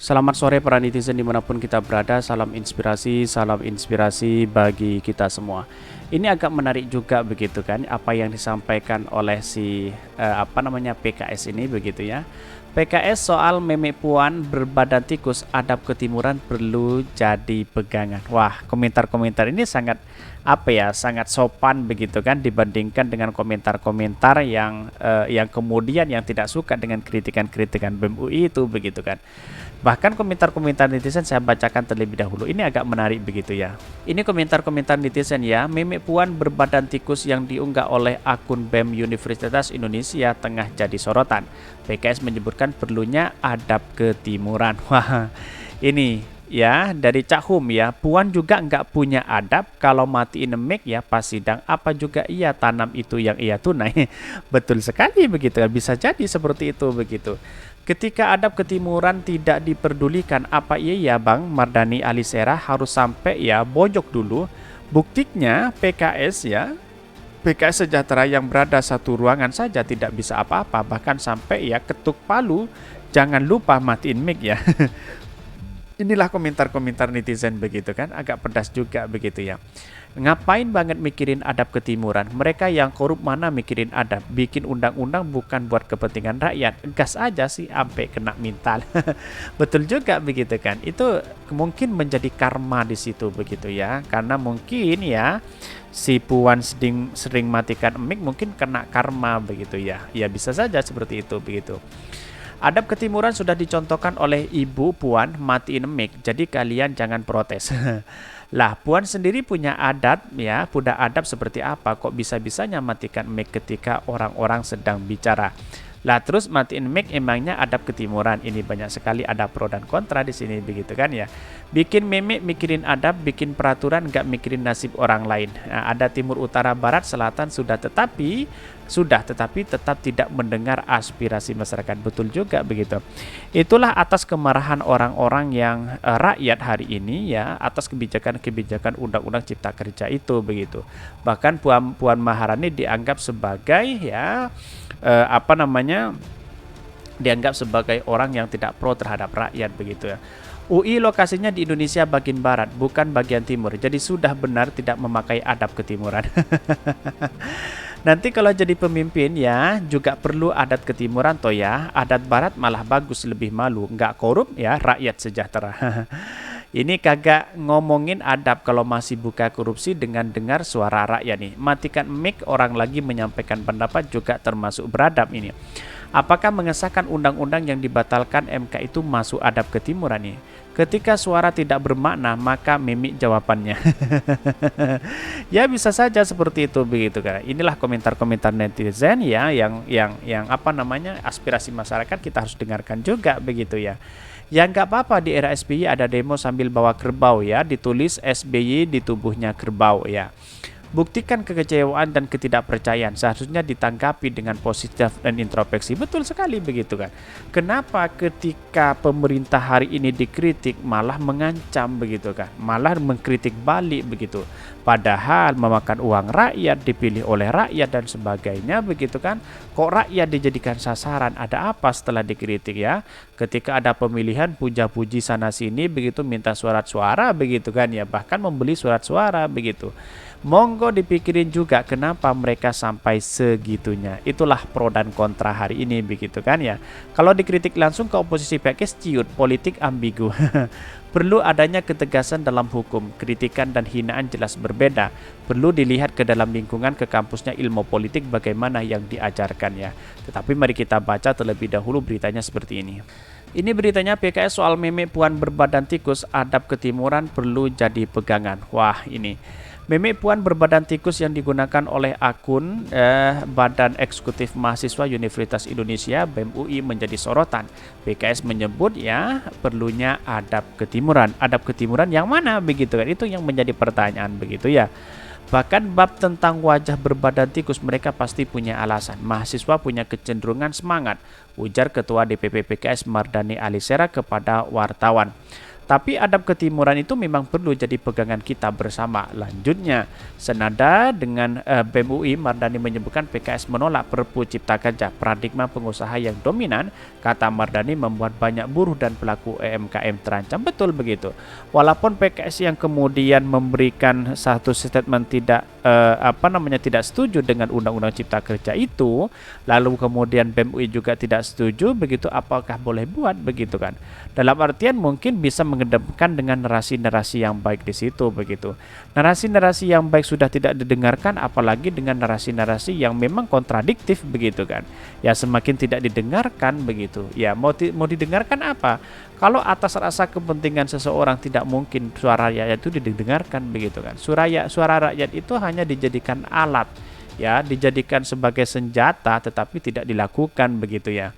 Selamat sore para netizen dimanapun kita berada, salam inspirasi bagi kita semua. Ini agak menarik juga begitu kan, apa yang disampaikan oleh PKS ini begitu ya. PKS soal meme puan berbadan tikus adab ketimuran perlu jadi pegangan. Wah, komentar-komentar ini sangat sopan begitu kan dibandingkan dengan komentar-komentar yang kemudian yang tidak suka dengan kritikan-kritikan BEM UI itu begitu kan. Bahkan komentar-komentar netizen saya bacakan terlebih dahulu. Ini agak menarik begitu ya. Ini komentar-komentar netizen ya. Meme puan berbadan tikus yang diunggah oleh akun BEM Universitas Indonesia tengah jadi sorotan. PKS menyebutkan perlunya adab ketimuran. Wah, ini ya dari Cak Hum ya. Puan juga nggak punya adab, kalau matiin mic ya pas sidang apa juga ia tanam itu yang ia tunai. Betul sekali begitu. Bisa jadi seperti itu begitu. Ketika adab ketimuran tidak diperdulikan, apa iya ya Bang Mardhani Alisera harus sampai ya bojok dulu? Buktinya PKS Sejahtera yang berada satu ruangan saja tidak bisa apa-apa, bahkan sampai ya ketuk palu, jangan lupa matiin mic ya. Inilah komentar-komentar netizen begitu kan, agak pedas juga begitu ya. Ngapain banget mikirin adab ketimuran? Mereka yang korup mana mikirin adab? Bikin undang-undang bukan buat kepentingan rakyat. Gas aja sih sampai kena mintal. Betul juga begitu kan. Itu mungkin menjadi karma di situ begitu ya. Karena mungkin ya si Puan sering matikan mic mungkin kena karma begitu ya. Ya bisa saja seperti itu begitu. Adab ketimuran sudah dicontohkan oleh Ibu Puan matiin mic, jadi kalian jangan protes. Lah, Puan sendiri punya adat ya, punya adab seperti apa? Kok bisa-bisanya matikan mic ketika orang-orang sedang bicara? Lah terus matiin mic emangnya adab ketimuran? Ini banyak sekali ada pro dan kontra di sini begitu kan ya. Bikin meme mikirin adab, bikin peraturan nggak mikirin nasib orang lain. Nah, ada timur, utara, barat, selatan tetapi tetap tidak mendengar aspirasi masyarakat. Betul juga begitu. Itulah atas kemarahan orang-orang yang rakyat hari ini ya atas kebijakan-kebijakan undang-undang cipta kerja itu begitu. Bahkan Puan Maharani dianggap sebagai ya dianggap sebagai orang yang tidak pro terhadap rakyat begitu ya. UI lokasinya di Indonesia bagian barat, bukan bagian timur. Jadi sudah benar tidak memakai adab ketimuran. Nanti kalau jadi pemimpin ya juga perlu adat ketimuran toh ya. Adat barat malah bagus, lebih malu, nggak korup ya, rakyat sejahtera. Ini kagak ngomongin adab kalau masih buka korupsi dengan dengar suara rakyat nih. Matikan mic orang lagi menyampaikan pendapat juga termasuk beradab ini. Apakah mengesahkan undang-undang yang dibatalkan MK itu masuk adab ketimuran nih? Ketika suara tidak bermakna maka mimik jawabannya. Ya bisa saja seperti itu begitu kan. Inilah komentar-komentar netizen ya yang aspirasi masyarakat kita harus dengarkan juga begitu ya. Ya nggak apa-apa di era SBY ada demo sambil bawa kerbau ya, ditulis SBY di tubuhnya kerbau ya. Buktikan kekecewaan dan ketidakpercayaan seharusnya ditanggapi dengan positif dan introspeksi. Betul sekali begitu kan. Kenapa ketika pemerintah hari ini dikritik malah mengancam begitu kan, malah mengkritik balik begitu, padahal memakan uang rakyat, dipilih oleh rakyat dan sebagainya begitu kan. Kok rakyat dijadikan sasaran? Ada apa setelah dikritik ya? Ketika ada pemilihan puja-puji sana sini begitu, minta surat suara begitu kan ya, bahkan membeli surat suara begitu. Monggo dipikirin juga kenapa mereka sampai segitunya. Itulah pro dan kontra hari ini begitu kan ya. Kalau dikritik langsung ke oposisi PKS ciut, politik ambigu. Perlu adanya ketegasan dalam hukum. Kritikan dan hinaan jelas berbeda. Perlu dilihat ke dalam lingkungan ke kampusnya ilmu politik bagaimana yang diajarkan ya. Tetapi mari kita baca terlebih dahulu beritanya seperti ini. Ini beritanya PKS soal meme Puan berbadan tikus adab ketimuran perlu jadi pegangan. Wah ini meme Puan berbadan tikus yang digunakan oleh akun Badan Eksekutif Mahasiswa Universitas Indonesia BEM UI menjadi sorotan. PKS menyebut ya perlunya adab ketimuran. Adab ketimuran yang mana begitu kan? Itu yang menjadi pertanyaan begitu ya. Bahkan bab tentang wajah berbadan tikus mereka pasti punya alasan. Mahasiswa punya kecenderungan semangat, ujar Ketua DPP PKS Mardhani Alisera kepada wartawan. Tapi adab ketimuran itu memang perlu jadi pegangan kita bersama. Lanjutnya, senada dengan BEM UI, Mardani menyebutkan PKS menolak Perpu Cipta Kerja. Paradigma pengusaha yang dominan, kata Mardani, membuat banyak buruh dan pelaku UMKM terancam. Betul begitu. Walaupun PKS yang kemudian memberikan satu statement tidak tidak setuju dengan Undang-Undang Cipta Kerja itu, lalu kemudian BEM UI juga tidak setuju, begitu apakah boleh buat begitu kan? Dalam artian mungkin bisa mengedepankan dengan narasi-narasi yang baik di situ begitu. Narasi-narasi yang baik sudah tidak didengarkan, apalagi dengan narasi-narasi yang memang kontradiktif begitu kan. Ya semakin tidak didengarkan begitu. Ya mau didengarkan apa? Kalau atas rasa kepentingan seseorang tidak mungkin suara rakyat itu didengarkan begitu kan. Suara rakyat itu hanya dijadikan alat, ya, dijadikan sebagai senjata tetapi tidak dilakukan begitu ya.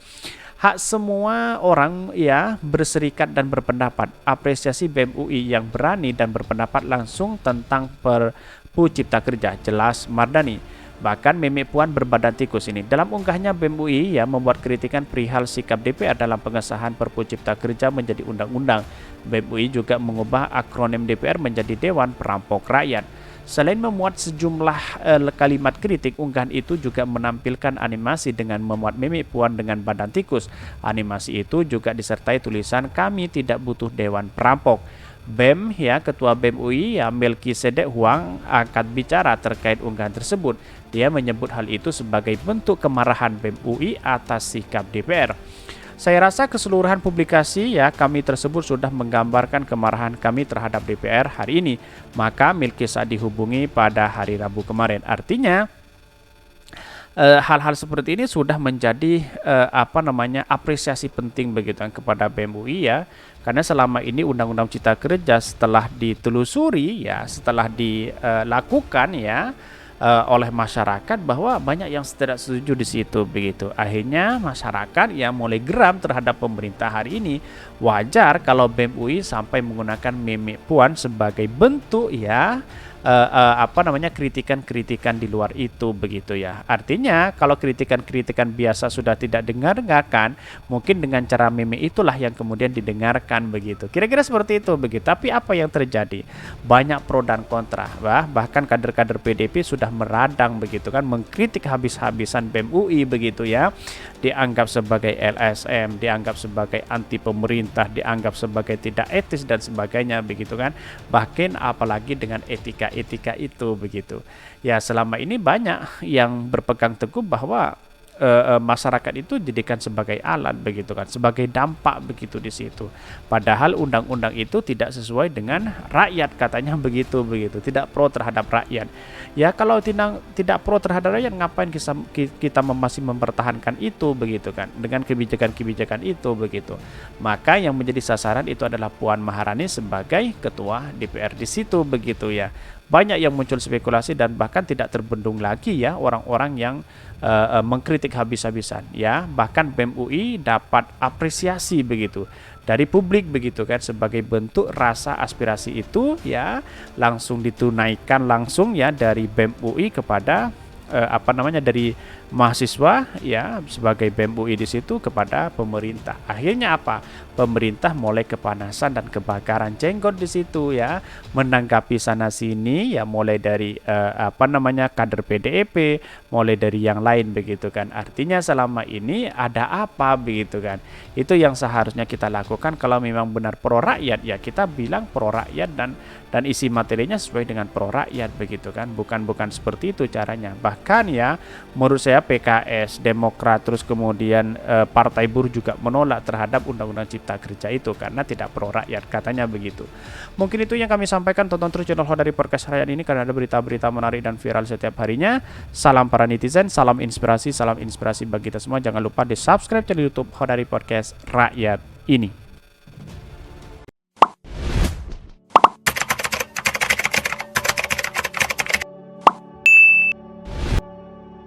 Hak semua orang ya berserikat dan berpendapat. Apresiasi BEM UI yang berani dan berpendapat langsung tentang Perpu Cipta Kerja, jelas Mardani. Bahkan Meme Puan berbadan tikus ini. Dalam unggahnya BEM UI ya membuat kritikan perihal sikap DPR dalam pengesahan Perpu Cipta Kerja menjadi undang-undang. BEM UI juga mengubah akronim DPR menjadi Dewan Perampok Rakyat. Selain memuat sejumlah kalimat kritik, unggahan itu juga menampilkan animasi dengan memuat Meme Puan dengan badan tikus. Animasi itu juga disertai tulisan "Kami tidak butuh Dewan Perampok". BEM ya, Ketua BEM UI ya Melkisedek Huang angkat bicara terkait unggahan tersebut. Dia menyebut hal itu sebagai bentuk kemarahan BEM UI atas sikap DPR. Saya rasa keseluruhan publikasi ya kami tersebut sudah menggambarkan kemarahan kami terhadap DPR hari ini. Maka Melkisedek dihubungi pada hari Rabu kemarin. Artinya hal-hal seperti ini sudah menjadi apresiasi penting begitu kepada BEM UI ya, karena selama ini Undang-Undang Cipta Kerja setelah ditelusuri ya, setelah dilakukan ya oleh masyarakat, bahwa banyak yang tidak setuju di situ begitu. Akhirnya masyarakat yang mulai geram terhadap pemerintah hari ini. Wajar kalau BEM UI sampai menggunakan Meme Puan sebagai bentuk ya kritikan-kritikan di luar itu begitu ya. Artinya kalau kritikan-kritikan biasa sudah tidak dengarkan, mungkin dengan cara meme itulah yang kemudian didengarkan begitu. Kira-kira seperti itu begitu. Tapi apa yang terjadi? Banyak pro dan kontra. Bahkan kader-kader PDP sudah meradang begitu kan, mengkritik habis-habisan BEM UI begitu ya. Dianggap sebagai LSM, dianggap sebagai anti pemerintah, dianggap sebagai tidak etis dan sebagainya begitu kan. Bahkan apalagi dengan etika itu begitu. Ya selama ini banyak yang berpegang teguh bahwa masyarakat itu dijadikan sebagai alat begitu kan, sebagai dampak begitu di situ. Padahal undang-undang itu tidak sesuai dengan rakyat katanya begitu, tidak pro terhadap rakyat. Ya kalau tidak pro terhadap rakyat, ngapain kita masih mempertahankan itu begitu kan, dengan kebijakan-kebijakan itu begitu. Maka yang menjadi sasaran itu adalah Puan Maharani sebagai ketua DPR di situ begitu ya. Banyak yang muncul spekulasi dan bahkan tidak terbendung lagi ya orang-orang yang mengkritik habis-habisan ya. Bahkan BEM UI dapat apresiasi begitu dari publik begitu kan, sebagai bentuk rasa aspirasi itu ya langsung ditunaikan langsung ya dari BEM UI kepada dari mahasiswa ya sebagai BEM UI di situ kepada pemerintah. Akhirnya apa? Pemerintah mulai kepanasan dan kebakaran jenggot di situ ya, menanggapi sana sini ya, mulai dari kader PDIP, mulai dari yang lain begitu kan. Artinya selama ini ada apa begitu kan. Itu yang seharusnya kita lakukan. Kalau memang benar pro rakyat ya kita bilang pro rakyat dan isi materinya sesuai dengan pro rakyat begitu kan. Bukan seperti itu caranya. Bahkan ya menurut saya PKS, Demokrat, terus kemudian Partai Buruh juga menolak terhadap Undang-Undang Cipta Kerja itu karena tidak pro rakyat katanya begitu. Mungkin itu yang kami sampaikan. Tonton terus channel Hodari Podcast Rakyat ini karena ada berita-berita menarik dan viral setiap harinya. Salam para netizen, salam inspirasi bagi kita semua. Jangan lupa di subscribe channel YouTube Hodari Podcast Rakyat ini.